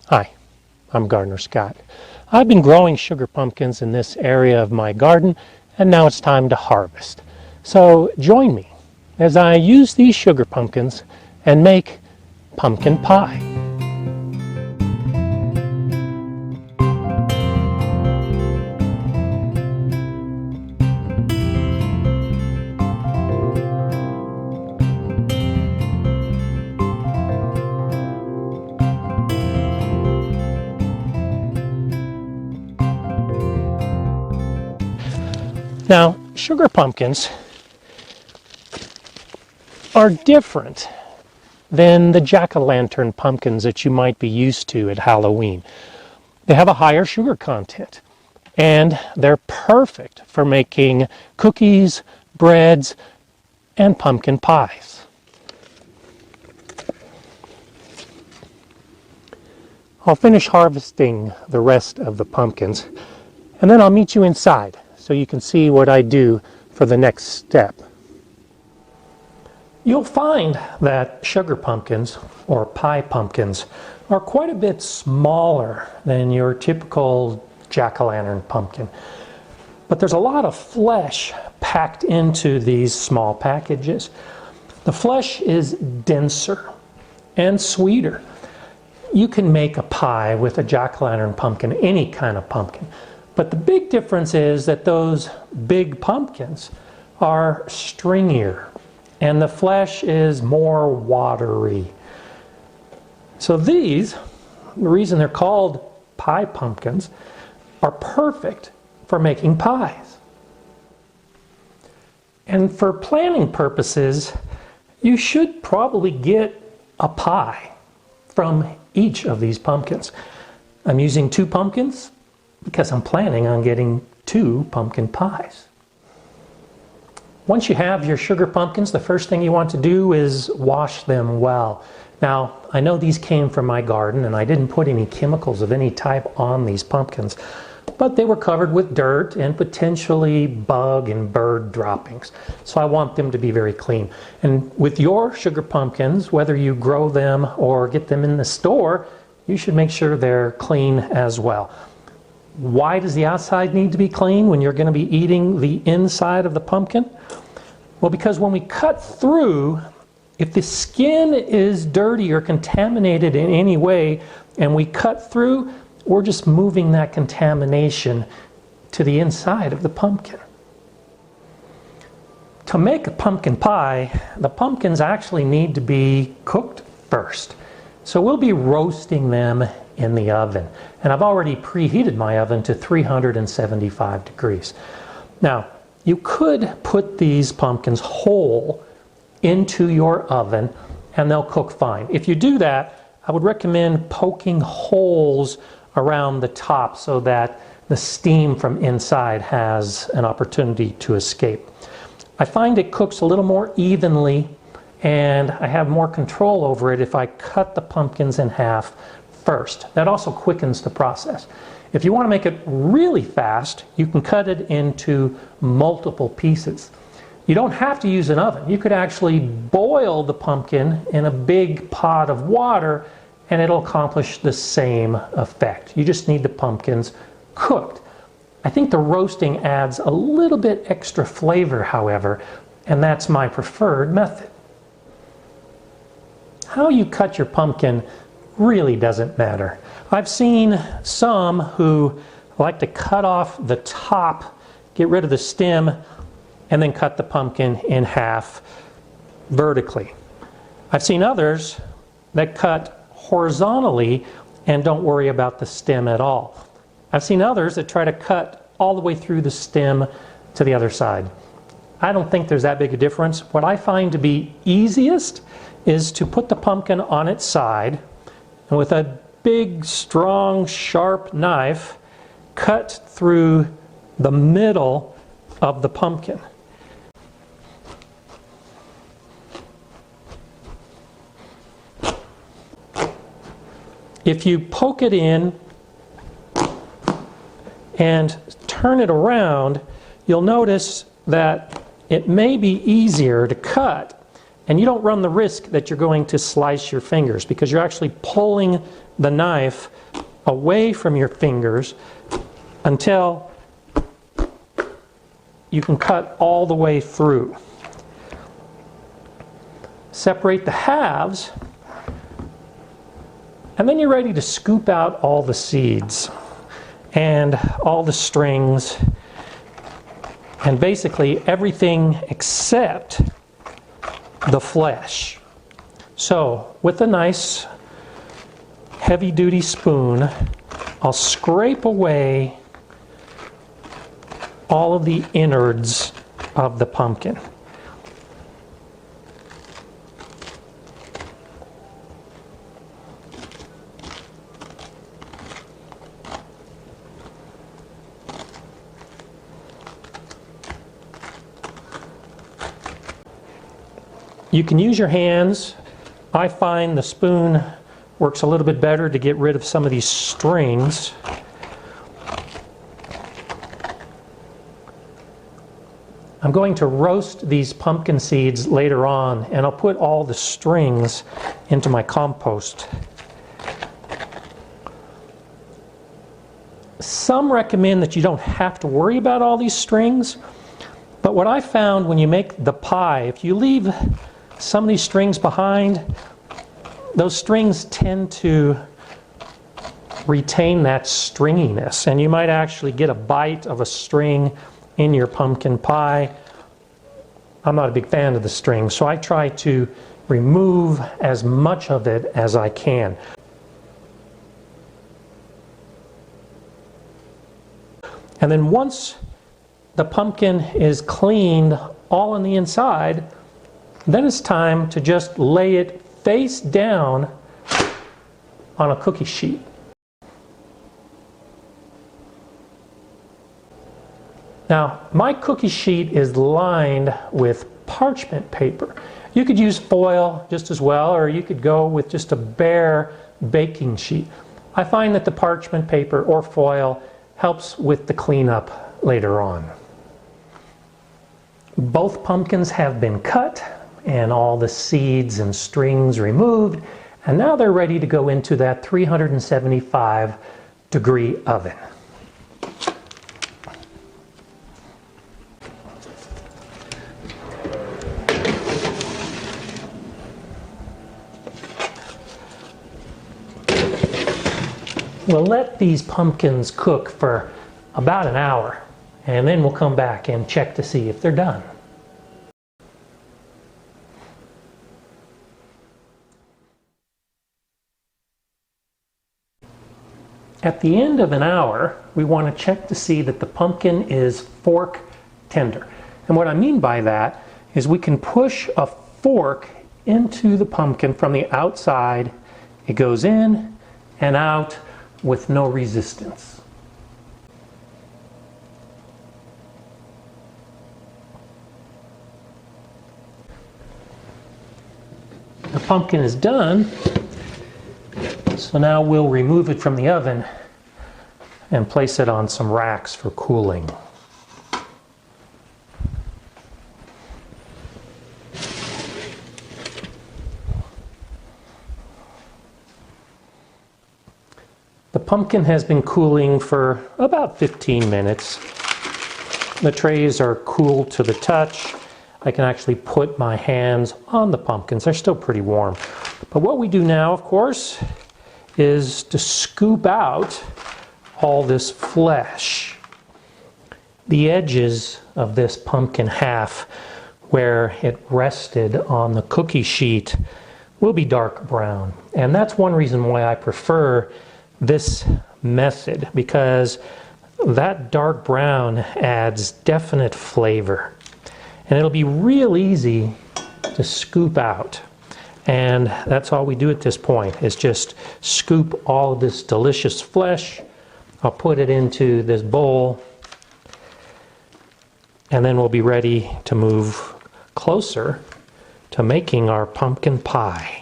Hi, I'm Gardener Scott. I've been growing sugar pumpkins in this area of my garden, and now it's time to harvest. So join me as I use these sugar pumpkins and make pumpkin pie. Now, sugar pumpkins are different than the jack-o'-lantern pumpkins that you might be used to at Halloween. They have a higher sugar content, and they're perfect for making cookies, breads, and pumpkin pies. I'll finish harvesting the rest of the pumpkins, and then I'll meet you inside so you can see what I do for the next step. You'll find that sugar pumpkins, or pie pumpkins, are quite a bit smaller than your typical jack-o'-lantern pumpkin. But there's a lot of flesh packed into these small packages. The flesh is denser and sweeter. You can make a pie with a jack-o'-lantern pumpkin, any kind of pumpkin. But the big difference is that those big pumpkins are stringier and the flesh is more watery. So these, the reason they're called pie pumpkins, are perfect for making pies. And for planning purposes, you should probably get a pie from each of these pumpkins. I'm using 2 pumpkins because I'm planning on getting 2 pumpkin pies. Once you have your sugar pumpkins, the first thing you want to do is wash them well. Now, I know these came from my garden and I didn't put any chemicals of any type on these pumpkins, but they were covered with dirt and potentially bug and bird droppings. So I want them to be very clean. And with your sugar pumpkins, whether you grow them or get them in the store, you should make sure they're clean as well. Why does the outside need to be clean when you're going to be eating the inside of the pumpkin? Well, because when we cut through, if the skin is dirty or contaminated in any way, and we cut through, we're just moving that contamination to the inside of the pumpkin. To make a pumpkin pie, the pumpkins actually need to be cooked first. So we'll be roasting them in the oven. And I've already preheated my oven to 375 degrees. Now, you could put these pumpkins whole into your oven and they'll cook fine. If you do that, I would recommend poking holes around the top so that the steam from inside has an opportunity to escape. I find it cooks a little more evenly and I have more control over it if I cut the pumpkins in half first. That also quickens the process. If you want to make it really fast, you can cut it into multiple pieces. You don't have to use an oven. You could actually boil the pumpkin in a big pot of water and it'll accomplish the same effect. You just need the pumpkins cooked. I think the roasting adds a little bit extra flavor, however, and that's my preferred method. How you cut your pumpkin really doesn't matter. I've seen some who like to cut off the top, get rid of the stem, and then cut the pumpkin in half vertically. I've seen others that cut horizontally and don't worry about the stem at all. I've seen others that try to cut all the way through the stem to the other side. I don't think there's that big a difference. What I find to be easiest is to put the pumpkin on its side and with a big, strong, sharp knife, cut through the middle of the pumpkin. If you poke it in and turn it around, you'll notice that it may be easier to cut And you don't run the risk that you're going to slice your fingers because you're actually pulling the knife away from your fingers until you can cut all the way through. Separate the halves, and then you're ready to scoop out all the seeds and all the strings and basically everything except the flesh. So with a nice heavy-duty spoon, I'll scrape away all of the innards of the pumpkin. You can use your hands. I find the spoon works a little bit better to get rid of some of these strings. I'm going to roast these pumpkin seeds later on, and I'll put all the strings into my compost. Some recommend that you don't have to worry about all these strings, but what I found when you make the pie, if you leave some of these strings behind, those strings tend to retain that stringiness, and you might actually get a bite of a string in your pumpkin pie. I'm not a big fan of the string, so I try to remove as much of it as I can. And then once the pumpkin is cleaned all on the inside, then it's time to just lay it face down on a cookie sheet. Now, my cookie sheet is lined with parchment paper. You could use foil just as well, or you could go with just a bare baking sheet. I find that the parchment paper or foil helps with the cleanup later on. Both pumpkins have been cut and all the seeds and strings removed, and now they're ready to go into that 375-degree oven. We'll let these pumpkins cook for about an hour, and then we'll come back and check to see if they're done. At the end of an hour, we want to check to see that the pumpkin is fork tender. And what I mean by that is we can push a fork into the pumpkin from the outside. It goes in and out with no resistance. The pumpkin is done. So now we'll remove it from the oven and place it on some racks for cooling. The pumpkin has been cooling for about 15 minutes. The trays are cool to the touch. I can actually put my hands on the pumpkins. They're still pretty warm. But what we do now, of course, is to scoop out all this flesh. The edges of this pumpkin half where it rested on the cookie sheet will be dark brown. And that's one reason why I prefer this method, because that dark brown adds definite flavor. And it'll be real easy to scoop out. And that's all we do at this point, is just scoop all of this delicious flesh. I'll put it into this bowl, and then we'll be ready to move closer to making our pumpkin pie.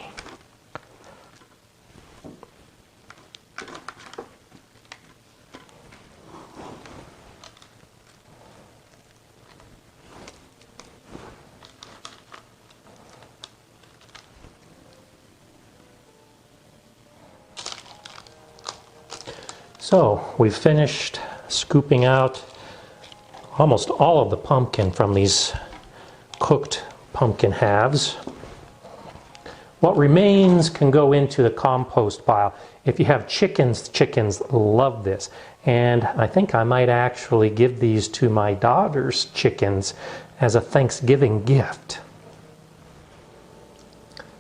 So we've finished scooping out almost all of the pumpkin from these cooked pumpkin halves. What remains can go into the compost pile. If you have chickens, chickens love this. And I think I might actually give these to my daughter's chickens as a Thanksgiving gift.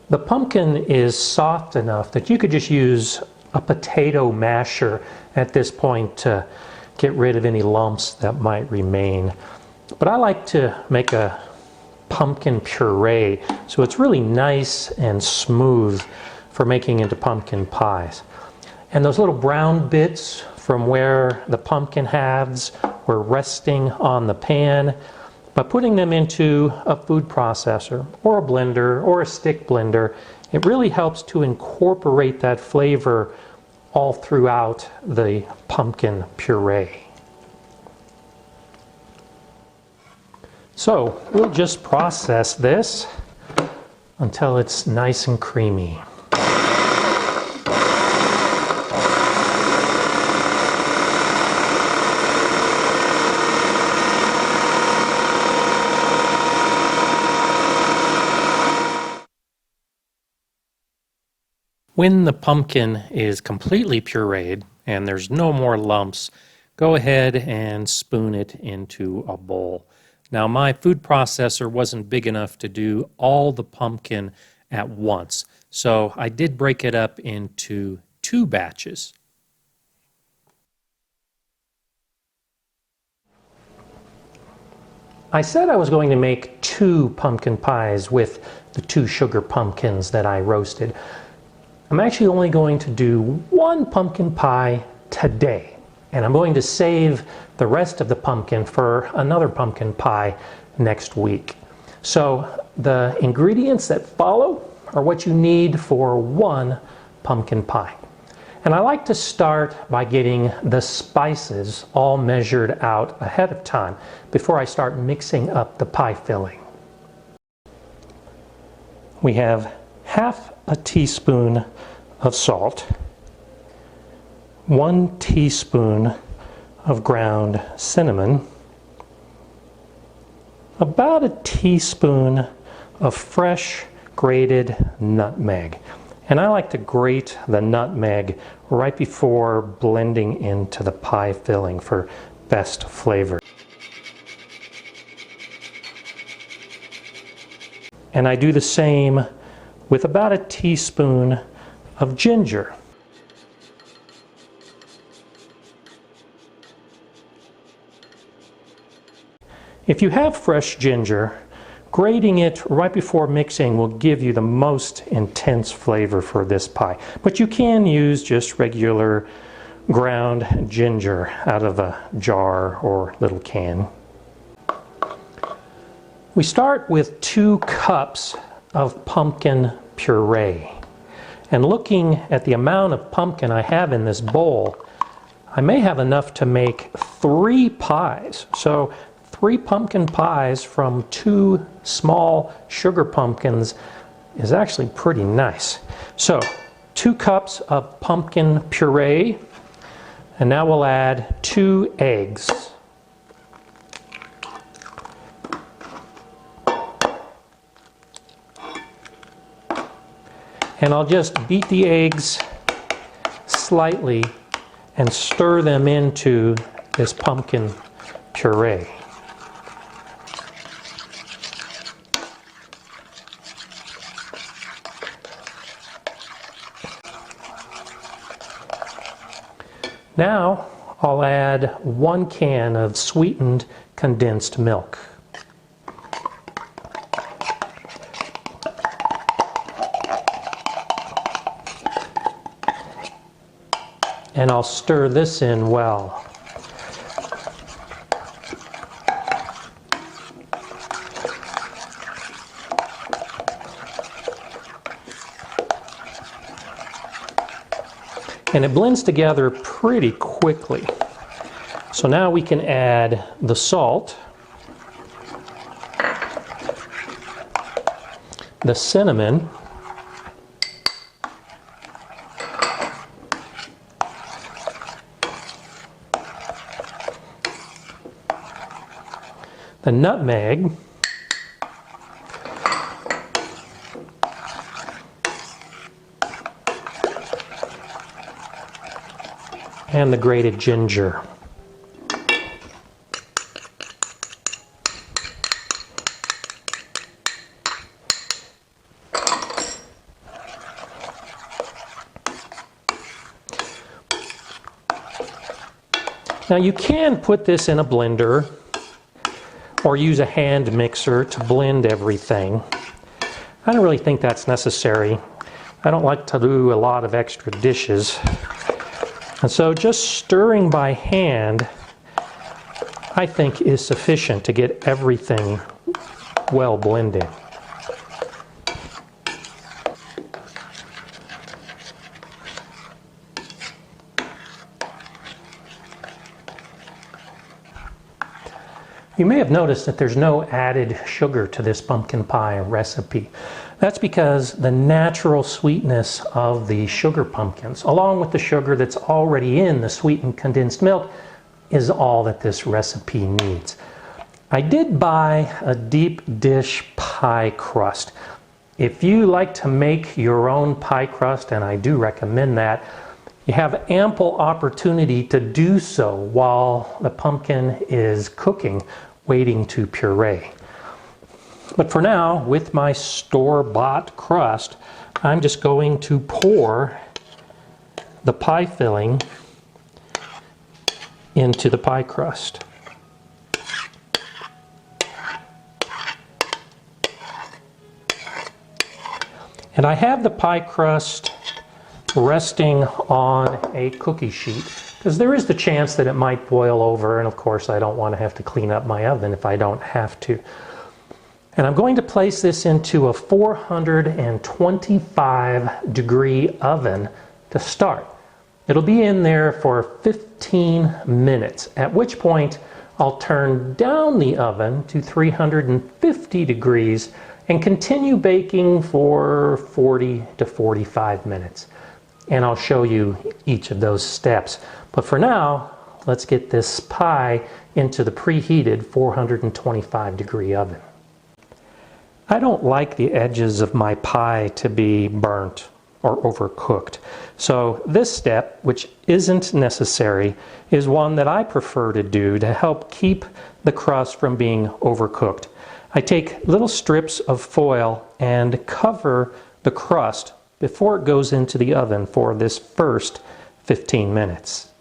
The pumpkin is soft enough that you could just use a potato masher at this point to get rid of any lumps that might remain. But I like to make a pumpkin puree, so it's really nice and smooth for making into pumpkin pies. And those little brown bits from where the pumpkin halves were resting on the pan, by putting them into a food processor or a blender or a stick blender, it really helps to incorporate that flavor all throughout the pumpkin puree. So we'll just process this until it's nice and creamy. When the pumpkin is completely pureed and there's no more lumps, go ahead and spoon it into a bowl. Now, my food processor wasn't big enough to do all the pumpkin at once, so I did break it up into 2 batches. I said I was going to make 2 pumpkin pies with the 2 sugar pumpkins that I roasted. I'm actually only going to do 1 pumpkin pie today, and I'm going to save the rest of the pumpkin for another pumpkin pie next week. So the ingredients that follow are what you need for 1 pumpkin pie. And I like to start by getting the spices all measured out ahead of time before I start mixing up the pie filling. We have half a teaspoon of salt, 1 teaspoon of ground cinnamon, about a teaspoon of fresh grated nutmeg. And I like to grate the nutmeg right before blending into the pie filling for best flavor. And I do the same with about a teaspoon of ginger. If you have fresh ginger, grating it right before mixing will give you the most intense flavor for this pie. But you can use just regular ground ginger out of a jar or little can. We start with 2 cups of pumpkin puree. And looking at the amount of pumpkin I have in this bowl, I may have enough to make 3 pies. So 3 pumpkin pies from 2 small sugar pumpkins is actually pretty nice. So 2 cups of pumpkin puree, and now we'll add 2 eggs. And I'll just beat the eggs slightly and stir them into this pumpkin puree. Now I'll add 1 can of sweetened condensed milk. And I'll stir this in well. And it blends together pretty quickly. So now we can add the salt, the cinnamon, the nutmeg, and the grated ginger. Now you can put this in a blender or use a hand mixer to blend everything. I don't really think that's necessary. I don't like to do a lot of extra dishes. And so just stirring by hand, I think, is sufficient to get everything well blended. You may have noticed that there's no added sugar to this pumpkin pie recipe. That's because the natural sweetness of the sugar pumpkins, along with the sugar that's already in the sweetened condensed milk, is all that this recipe needs. I did buy a deep dish pie crust. If you like to make your own pie crust, and I do recommend that, you have ample opportunity to do so while the pumpkin is cooking, waiting to puree. But for now, with my store-bought crust, I'm just going to pour the pie filling into the pie crust. And I have the pie crust resting on a cookie sheet because there is the chance that it might boil over, and of course I don't want to have to clean up my oven if I don't have to. And I'm going to place this into a 425 degree oven to start. It'll be in there for 15 minutes, at which point I'll turn down the oven to 350 degrees and continue baking for 40 to 45 minutes. And I'll show you each of those steps. But for now, let's get this pie into the preheated 425 degree oven. I don't like the edges of my pie to be burnt or overcooked. So this step, which isn't necessary, is one that I prefer to do to help keep the crust from being overcooked. I take little strips of foil and cover the crust before it goes into the oven for this first 15 minutes.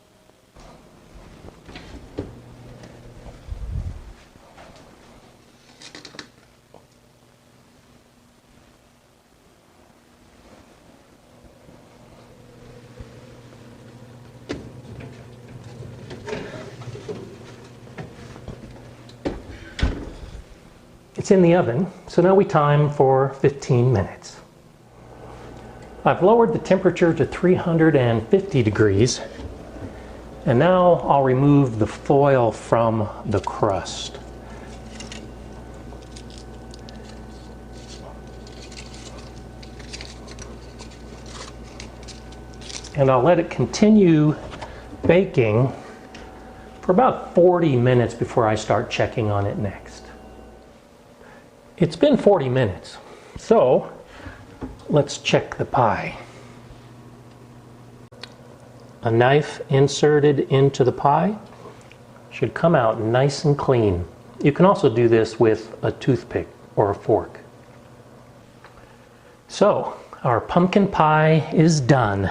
It's in the oven, so now we time for 15 minutes. I've lowered the temperature to 350 degrees, and now I'll remove the foil from the crust. And I'll let it continue baking for about 40 minutes before I start checking on it next. It's been 40 minutes, so let's check the pie. A knife inserted into the pie should come out nice and clean. You can also do this with a toothpick or a fork. So, our pumpkin pie is done.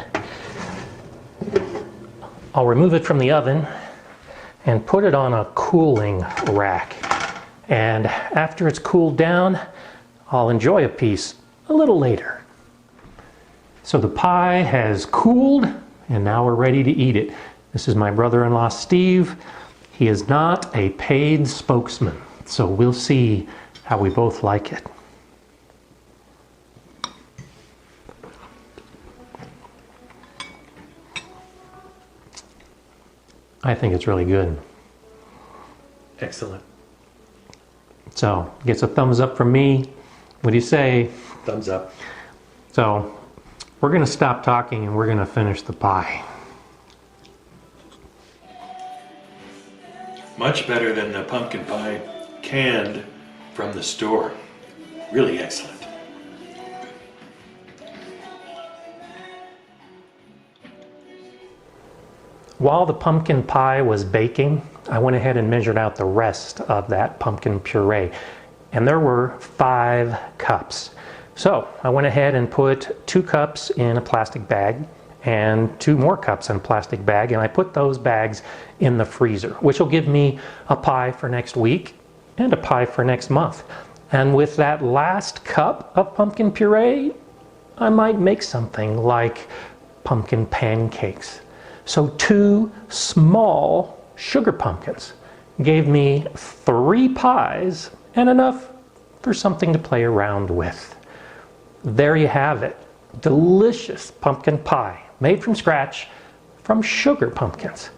I'll remove it from the oven and put it on a cooling rack. And after it's cooled down, I'll enjoy a piece a little later. So the pie has cooled, and now we're ready to eat it. This is my brother-in-law, Steve. He is not a paid spokesman, so we'll see how we both like it. I think it's really good. Excellent. So, gets a thumbs up from me. What do you say? Thumbs up. So, we're going to stop talking and we're going to finish the pie. Much better than the pumpkin pie canned from the store. Really excellent. While the pumpkin pie was baking, I went ahead and measured out the rest of that pumpkin puree. And there were 5 cups. So I went ahead and put 2 cups in a plastic bag and 2 more cups in a plastic bag, and I put those bags in the freezer, which will give me a pie for next week and a pie for next month. And with that last cup of pumpkin puree, I might make something like pumpkin pancakes. So 2 small sugar pumpkins gave me 3 pies and enough for something to play around with. There you have it. Delicious pumpkin pie made from scratch from sugar pumpkins.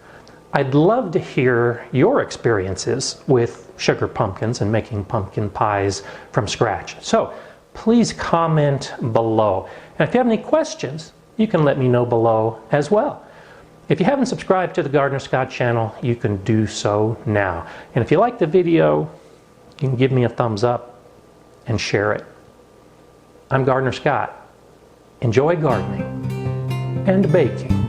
I'd love to hear your experiences with sugar pumpkins and making pumpkin pies from scratch. So please comment below. And if you have any questions, you can let me know below as well. If you haven't subscribed to the Gardener Scott channel, you can do so now. And if you like the video, you can give me a thumbs up and share it. I'm Gardener Scott. Enjoy gardening and baking.